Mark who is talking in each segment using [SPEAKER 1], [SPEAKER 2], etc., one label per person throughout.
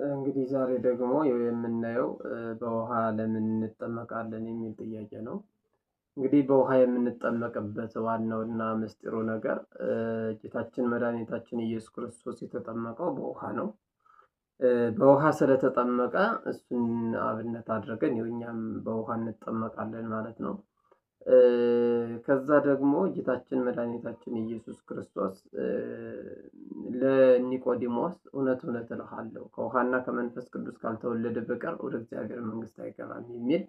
[SPEAKER 1] እንግዲህ ዛሬ ደግሞ የምናየው በውሃ ለምን እንጠመቃለን የሚል ጥያቄ ነው። እንግዲህ በውሃ የምንጠመቅበት ዋናውና ምስጢሩ ነገር ጌታችን መድኃኒታችን ኢየሱስ ክርስቶስ የተጠመቀው በውሃ ነው። በውሃ ስለተጠመቀ እሱን አብነት አድርገን እኛም በውሃ እንጠመቃለን ማለት ነው። ከዛ ደግሞ ጌታችን መድኃኒታችን ኢየሱስ ክርስቶስ ለኒቆዲሞስ እውነት እውነት እልሃለሁ ከውሃና ከመንፈስ ቅዱስ ካልተወለደ በቀር ወደ እግዚአብሔር መንግሥት አይገባም የሚል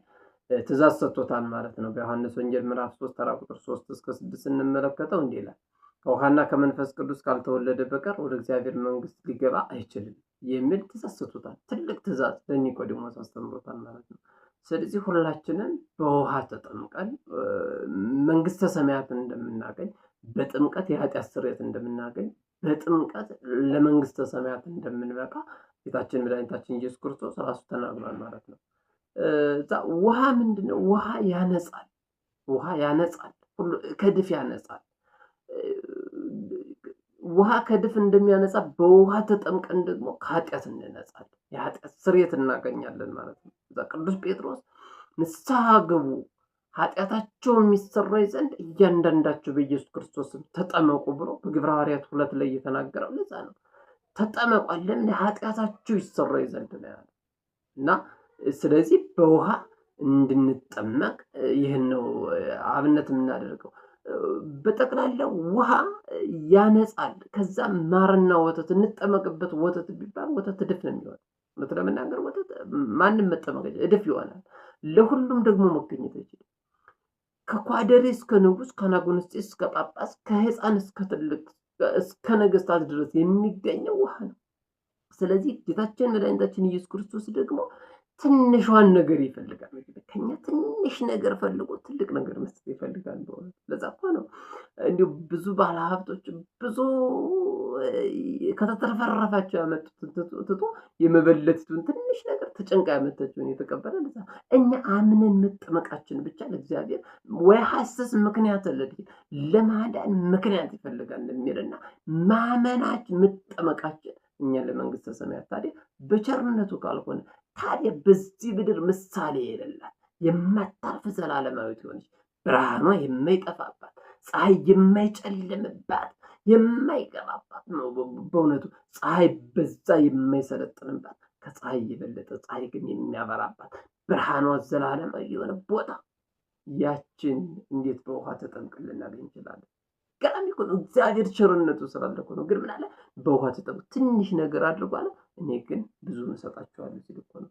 [SPEAKER 1] ትእዛዝ ሰጥቶታል ማለት ነው። በዮሐንስ ወንጌል ምዕራፍ 3 ተራ ቁጥር 3 እስከ 6 ስንመለከተው እንዲህ ይላል፣ ከውሃና ከመንፈስ ቅዱስ ካልተወለደ በቀር ወደ እግዚአብሔር መንግሥት ሊገባ አይችልም የሚል ትእዛዝ ሰጥቶታል። ትልቅ ትእዛዝ ለኒቆዲሞስ አስተምሮታል ማለት ነው። ስለዚህ ሁላችንም በውሃ ተጠምቀን መንግሥተ ሰማያትን እንደምናገኝ፣ በጥምቀት የኃጢአት ስርየት እንደምናገኝ፣ በጥምቀት ለመንግሥተ ሰማያት እንደምንበቃ ጌታችን መድኃኒታችን ኢየሱስ ክርስቶስ ራሱ ተናግሯል ማለት ነው። ውሃ ምንድነው? ውሃ ያነጻል። ውሃ ያነጻል፣ ሁሉ ከድፍ ያነጻል። ውሃ ከድፍ እንደሚያነጻ በውሃ ተጠምቀን ደግሞ ከኃጢአት እንነጻለን፣ የኃጢአት ስርየት እናገኛለን ማለት ነው። ቅዱስ ጴጥሮስ ንስሐ ግቡ ኃጢአታቸው የሚሰረይ ዘንድ እያንዳንዳቸው በኢየሱስ ክርስቶስ ተጠመቁ ብሎ በግብረ ሐዋርያት 2 ላይ የተናገረው ለዛ ነው። ተጠመቁ ለምን? ኃጢአታቸው ይሰረይ ዘንድ ነው ያለው። እና ስለዚህ በውሃ እንድንጠመቅ ይህን ነው አብነት የምናደርገው። በጠቅላላ ውሃ ያነጻል። ከዛ ማርና ወተት እንጠመቅበት። ወተት ቢባል ወተት እድፍ ነው የሚሆነው። ለመናገር ወተት ማንም መጠመቅ እድፍ ይሆናል። ለሁሉም ደግሞ መገኘት አይችልም። ከኳደሬ እስከ ንጉስ፣ ከናጉንስጢስ እስከ ጳጳስ፣ ከህፃን እስከ ትልቅ እስከ ነገስታት ድረስ የሚገኘው ውሃ ነው። ስለዚህ ጌታችን መድኃኒታችን ኢየሱስ ክርስቶስ ደግሞ ትንሿን ነገር ይፈልጋል። ከኛ ትንሽ ነገር ፈልጎ ትልቅ ነገር መስጠት ይፈልጋል። ለዛ እኮ ነው እንዲሁ ብዙ ባለሀብቶች ብዙ ከተተረፈረፋቸው ያመጡትን ትቶ የመበለቲቱን ትንሽ ነገር ተጨንቃ ያመጣችውን የተቀበለ ለዛ እኛ አምነን መጠመቃችን ብቻ ለእግዚአብሔር ወይ ሐሰስ ምክንያት ለማዳን ምክንያት ይፈልጋል የሚልና ማመናችን መጠመቃችን እኛ ለመንግስተ ሰማያት ታዲያ በቸርነቱ ካልሆነ ታዲያ በዚህ ምድር ምሳሌ የሌላት የማታልፍ ዘላለማዊት ሆነች ብርሃኗ የማይጠፋባት ፀሐይ የማይጨልምባት የማይገባባት ነው። በእውነቱ ፀሐይ በዛ የማይሰለጥንባት ከፀሐይ የበለጠ ፀሐይ ግን የሚያበራባት ብርሃኗ ዘላለማዊ የሆነ ቦታ ያችን እንዴት በውሃ ተጠምቀን ልናገኝ እንችላለን? ገራሚ እኮ ነው። እግዚአብሔር ቸርነቱ ስላለ እኮ ነው። ግን ምን አለ? በውሃ ተጠምቁ፣ ትንሽ ነገር አድርጓል፣ እኔ ግን ብዙ እሰጣችኋለሁ ሲል እኮ ነው።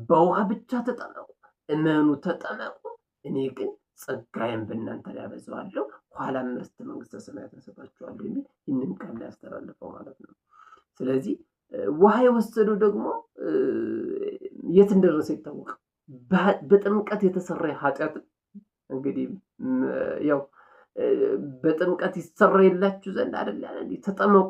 [SPEAKER 1] በውሃ ብቻ ተጠመቁ፣ እመኑ፣ ተጠመቁ፣ እኔ ግን ጸጋዬን በእናንተ ላይ አበዛዋለሁ፣ ኋላም ርስት መንግስተ ሰማያትን እሰጣችኋለሁ የሚል ይህንን ቃል ላይ ያስተላልፈው ማለት ነው። ስለዚህ ውሃ የወሰዱ ደግሞ የት እንደደረሰ ይታወቃል። በጥምቀት የተሰራ ኃጢአት እንግዲህ ያው በጥምቀት ይሰረይላችሁ ዘንድ አይደል ያለ ተጠመቁ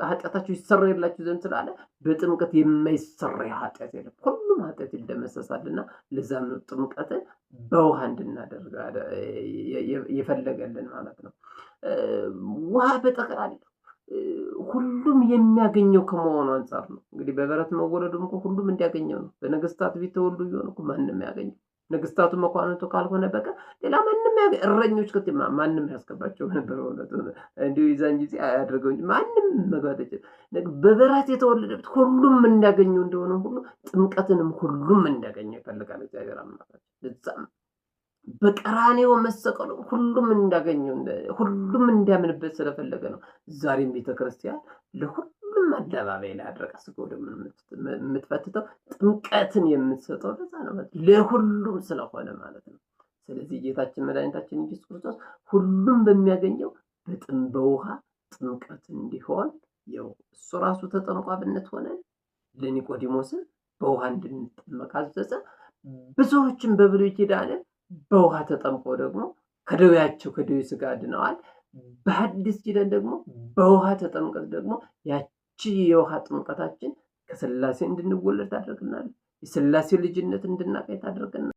[SPEAKER 1] ኃጢአታችሁ ይሰረይላችሁ ዘንድ ስላለ በጥምቀት የማይሰረይ ኃጢአት የለም። ሁሉም ኃጢአት ይደመሰሳልና ለዛም ነው ጥምቀትን በውሃ እንድናደርግ የፈለገልን ማለት ነው። ውሃ በጠቅላላ ሁሉም የሚያገኘው ከመሆኑ አንፃር ነው። እንግዲህ በበረት መወለዱም እኮ ሁሉም እንዲያገኘው ነው። በነገስታት ቤት ተወልዶ ቢሆን እኮ ማንም ያገኘው ነገስታቱ መኳንንቱ ካልሆነ በቀር ሌላ ማንም እረኞች ከተማ ማንም ያስገባቸው ነበር። እንዲሁ ይዛን ጊዜ አያደርገው እንጂ ማንም መግባት አይችልም። በበረት የተወለደበት ሁሉም እንዲያገኘው እንደሆነ ሁሉ ጥምቀትንም ሁሉም እንዲያገኘው ይፈልጋል እግዚአብሔር አምላካችን። ለዛም በቀራንዮ መሰቀሉ ሁሉም እንዲያገኘው ሁሉም እንዲያምንበት ስለፈለገ ነው። ዛሬም ቤተክርስቲያን ለሁሉም አደባባይ ላይ አድርጋ ስጋው ደግሞ የምትፈትተው ጥምቀትን የምትሰጠው ለዛ ነው፣ ለሁሉም ስለሆነ ማለት ነው። ስለዚህ ጌታችን መድኃኒታችን ኢየሱስ ክርስቶስ ሁሉም በሚያገኘው በውሃ ጥምቀት እንዲሆን ያው እሱ ራሱ ተጠምቆ አብነት ሆነ ለኒቆዲሞስን በውሃ እንድንጠመቅ አዘዘ። ብዙዎችን በብሉይ ኪዳን በውሃ ተጠምቆ ደግሞ ከደዌያቸው ከደዌ ስጋ ድነዋል። በሐዲስ ኪዳን ደግሞ በውሃ ተጠምቀት ደግሞ ያቺ የውሃ ጥምቀታችን ከሥላሴ እንድንወለድ ታደርገናለች። የሥላሴ ልጅነት እንድናቀኝ ታደርገናለች።